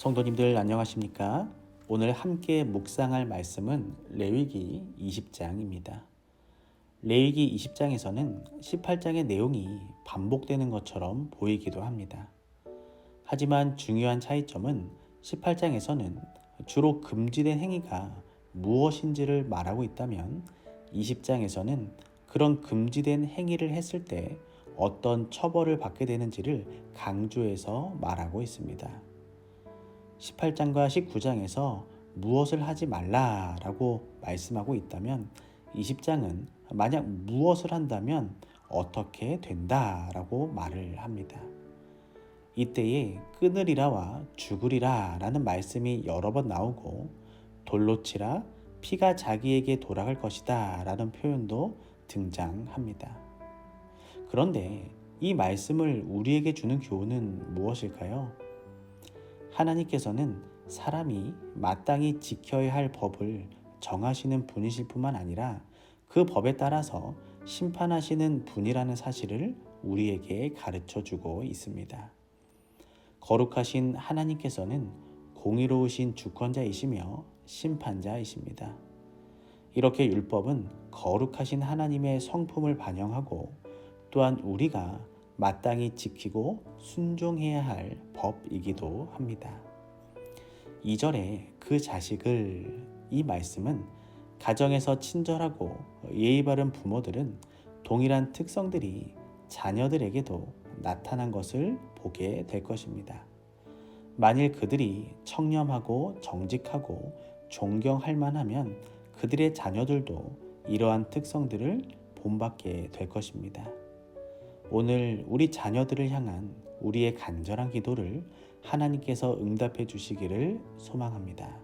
성도님들 안녕하십니까? 오늘 함께 묵상할 말씀은 레위기 20장입니다. 레위기 20장에서는 18장의 내용이 반복되는 것처럼 보이기도 합니다. 하지만 중요한 차이점은 18장에서는 주로 금지된 행위가 무엇인지를 말하고 있다면 20장에서는 그런 금지된 행위를 했을 때 어떤 처벌을 받게 되는지를 강조해서 말하고 있습니다. 18장과 19장에서 무엇을 하지 말라라고 말씀하고 있다면 20장은 만약 무엇을 한다면 어떻게 된다라고 말을 합니다. 이때에 끊으리라와 죽으리라 라는 말씀이 여러 번 나오고 돌로 치라 피가 자기에게 돌아갈 것이다 라는 표현도 등장합니다. 그런데 이 말씀을 우리에게 주는 교훈은 무엇일까요? 하나님께서는 사람이 마땅히 지켜야 할 법을 정하시는 분이실 뿐만 아니라 그 법에 따라서 심판하시는 분이라는 사실을 우리에게 가르쳐주고 있습니다. 거룩하신 하나님께서는 공의로우신 주권자이시며 심판자이십니다. 이렇게 율법은 거룩하신 하나님의 성품을 반영하고 또한 우리가 마땅히 지키고 순종해야 할 법이기도 합니다. 2절에 그 자식을 이 말씀은 가정에서 친절하고 예의 바른 부모들은 동일한 특성들이 자녀들에게도 나타난 것을 보게 될 것입니다. 만일 그들이 청렴하고 정직하고 존경할 만하면 그들의 자녀들도 이러한 특성들을 본받게 될 것입니다. 오늘 우리 자녀들을 향한 우리의 간절한 기도를 하나님께서 응답해 주시기를 소망합니다.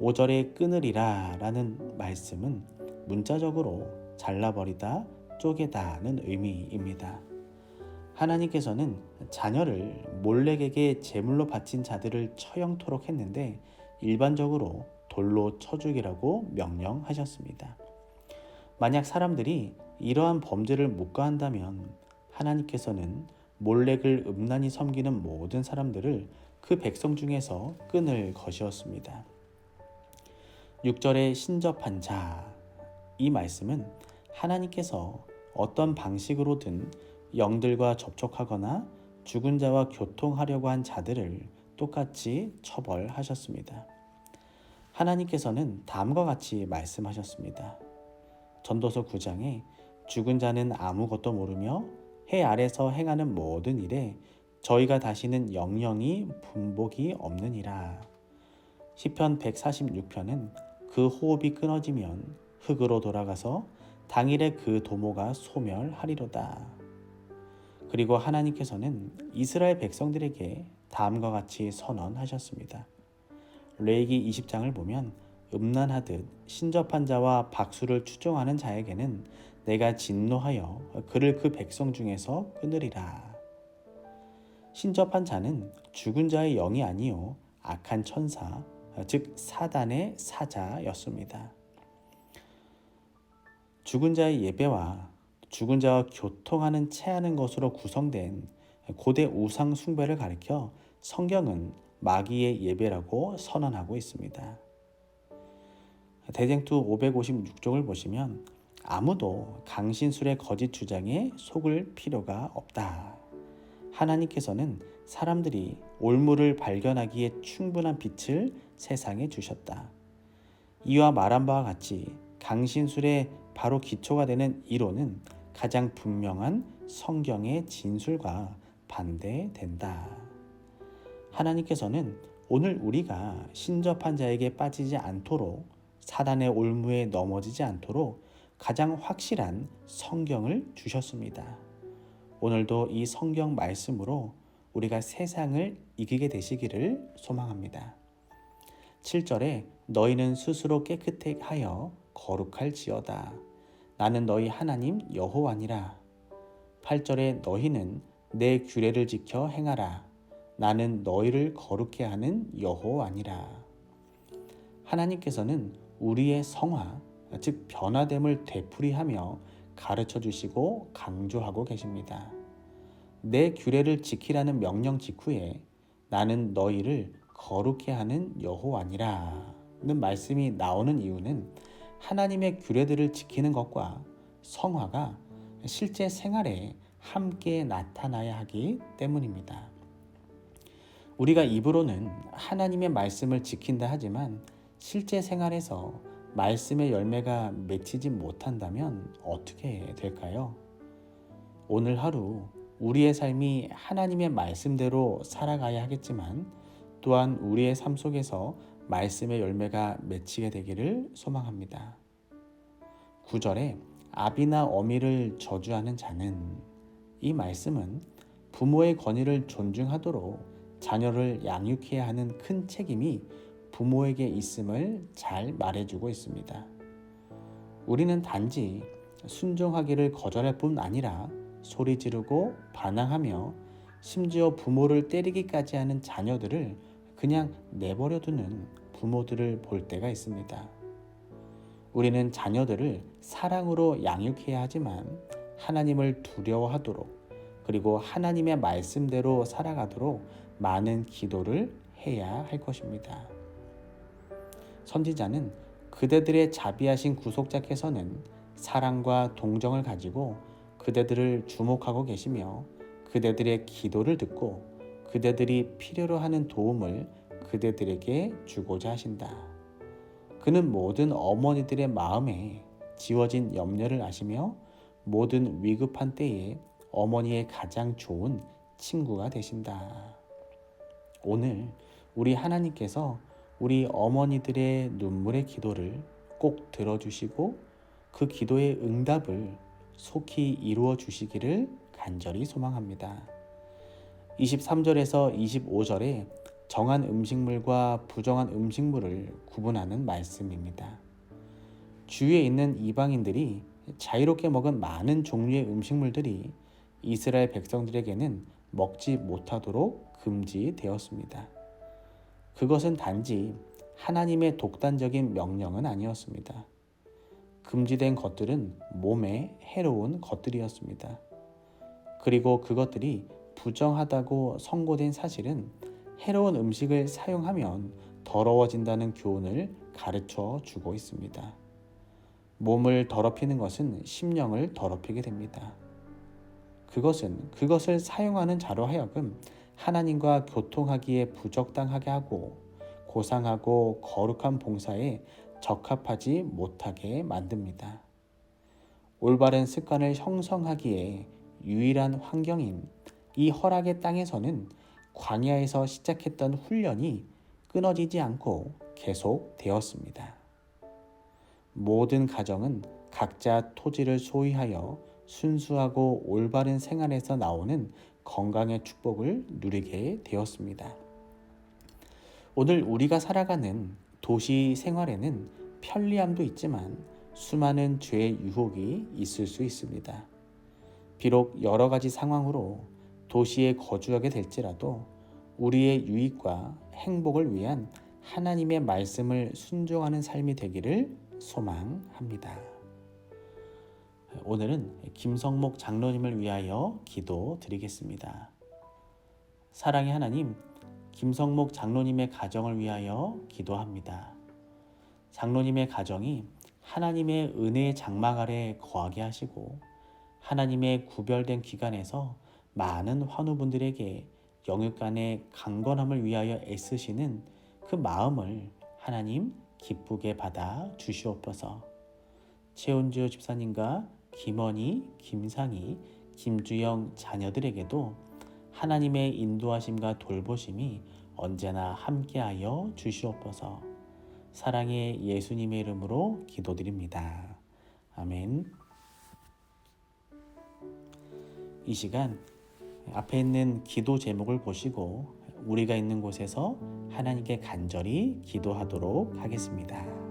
5절에 끊으리라 라는 말씀은 문자적으로 잘라버리다, 쪼개다는 의미입니다. 하나님께서는 자녀를 몰렉에게 제물로 바친 자들을 처형토록 했는데 일반적으로 돌로 쳐 죽이라고 명령하셨습니다. 만약 사람들이 이러한 범죄를 묵과한다면 하나님께서는 몰렉을 음란히 섬기는 모든 사람들을 그 백성 중에서 끊을 것이었습니다. 6절에 신접한 자, 이 말씀은 하나님께서 어떤 방식으로든 영들과 접촉하거나 죽은 자와 교통하려고 한 자들을 똑같이 처벌하셨습니다. 하나님께서는 다음과 같이 말씀하셨습니다. 전도서 9장에 죽은 자는 아무것도 모르며 해 아래서 행하는 모든 일에 저희가 다시는 영영이 분복이 없느니라. 시편 146편은 그 호흡이 끊어지면 흙으로 돌아가서 당일에 그 도모가 소멸하리로다. 그리고 하나님께서는 이스라엘 백성들에게 다음과 같이 선언하셨습니다. 레위기 20장을 보면 음란하듯 신접한 자와 박수를 추종하는 자에게는 내가 진노하여 그를 그 백성 중에서 끊으리라. 신접한 자는 죽은 자의 영이 아니요 악한 천사, 즉 사단의 사자였습니다. 죽은 자의 예배와 죽은 자와 교통하는 체하는 것으로 구성된 고대 우상 숭배를 가리켜 성경은 마귀의 예배라고 선언하고 있습니다. 대쟁투 556쪽을 보시면 아무도 강신술의 거짓 주장에 속을 필요가 없다. 하나님께서는 사람들이 올무를 발견하기에 충분한 빛을 세상에 주셨다. 이와 말한 바와 같이 강신술의 바로 기초가 되는 이론은 가장 분명한 성경의 진술과 반대된다. 하나님께서는 오늘 우리가 신접한 자에게 빠지지 않도록 사단의 올무에 넘어지지 않도록 가장 확실한 성경을 주셨습니다. 오늘도 이 성경 말씀으로 우리가 세상을 이기게 되시기를 소망합니다. 7절에 너희는 스스로 깨끗하게 하여 거룩할지어다. 나는 너희 하나님 여호와니라. 8절에 너희는 내 규례를 지켜 행하라. 나는 너희를 거룩해 하는 여호와니라. 하나님께서는 우리의 성화, 즉 변화됨을 되풀이하며 가르쳐 주시고 강조하고 계십니다. 내 규례를 지키라는 명령 직후에 나는 너희를 거룩해 하는 여호와니라 는 말씀이 나오는 이유는 하나님의 규례들을 지키는 것과 성화가 실제 생활에 함께 나타나야 하기 때문입니다. 우리가 입으로는 하나님의 말씀을 지킨다 하지만 실제 생활에서 말씀의 열매가 맺히지 못한다면 어떻게 될까요? 오늘 하루 우리의 삶이 하나님의 말씀대로 살아가야 하겠지만 또한 우리의 삶 속에서 말씀의 열매가 맺히게 되기를 소망합니다. 9절에 아비나 어미를 저주하는 자는, 이 말씀은 부모의 권위를 존중하도록 자녀를 양육해야 하는 큰 책임이 부모에게 있음을 잘 말해주고 있습니다. 우리는 단지 순종하기를 거절할 뿐 아니라 소리 지르고 반항하며 심지어 부모를 때리기까지 하는 자녀들을 그냥 내버려두는 부모들을 볼 때가 있습니다. 우리는 자녀들을 사랑으로 양육해야 하지만 하나님을 두려워하도록 그리고 하나님의 말씀대로 살아가도록 많은 기도를 해야 할 것입니다. 선지자는 그대들의 자비하신 구속자께서는 사랑과 동정을 가지고 그대들을 주목하고 계시며 그대들의 기도를 듣고 그대들이 필요로 하는 도움을 그대들에게 주고자 하신다. 그는 모든 어머니들의 마음에 지워진 염려를 아시며 모든 위급한 때에 어머니의 가장 좋은 친구가 되신다. 오늘 우리 하나님께서 우리 어머니들의 눈물의 기도를 꼭 들어주시고 그 기도의 응답을 속히 이루어 주시기를 간절히 소망합니다. 23절에서 25절에 정한 음식물과 부정한 음식물을 구분하는 말씀입니다. 주위에 있는 이방인들이 자유롭게 먹은 많은 종류의 음식물들이 이스라엘 백성들에게는 먹지 못하도록 금지되었습니다. 그것은 단지 하나님의 독단적인 명령은 아니었습니다. 금지된 것들은 몸에 해로운 것들이었습니다. 그리고 그것들이 부정하다고 선고된 사실은 해로운 음식을 사용하면 더러워진다는 교훈을 가르쳐 주고 있습니다. 몸을 더럽히는 것은 심령을 더럽히게 됩니다. 그것을 사용하는 자로 하여금 하나님과 교통하기에 부적당하게 하고 고상하고 거룩한 봉사에 적합하지 못하게 만듭니다. 올바른 습관을 형성하기에 유일한 환경인 이 허락의 땅에서는 광야에서 시작했던 훈련이 끊어지지 않고 계속되었습니다. 모든 가정은 각자 토지를 소유하여 순수하고 올바른 생활에서 나오는 건강의 축복을 누리게 되었습니다. 오늘 우리가 살아가는 도시 생활에는 편리함도 있지만 수많은 죄의 유혹이 있을 수 있습니다. 비록 여러 가지 상황으로 도시에 거주하게 될지라도 우리의 유익과 행복을 위한 하나님의 말씀을 순종하는 삶이 되기를 소망합니다. 오늘은 김성목 장로님을 위하여 기도드리겠습니다. 사랑의 하나님, 김성목 장로님의 가정을 위하여 기도합니다. 장로님의 가정이 하나님의 은혜의 장막 아래 거하게 하시고 하나님의 구별된 기관에서 많은 환우분들에게 영육간의 강건함을 위하여 애쓰시는 그 마음을 하나님 기쁘게 받아 주시옵소서. 최은주 집사님과 김원희, 김상희, 김주영 자녀들에게도 하나님의 인도하심과 돌보심이 언제나 함께하여 주시옵소서. 사랑의 예수님의 이름으로 기도드립니다. 아멘. 이 시간 앞에 있는 기도 제목을 보시고 우리가 있는 곳에서 하나님께 간절히 기도하도록 하겠습니다.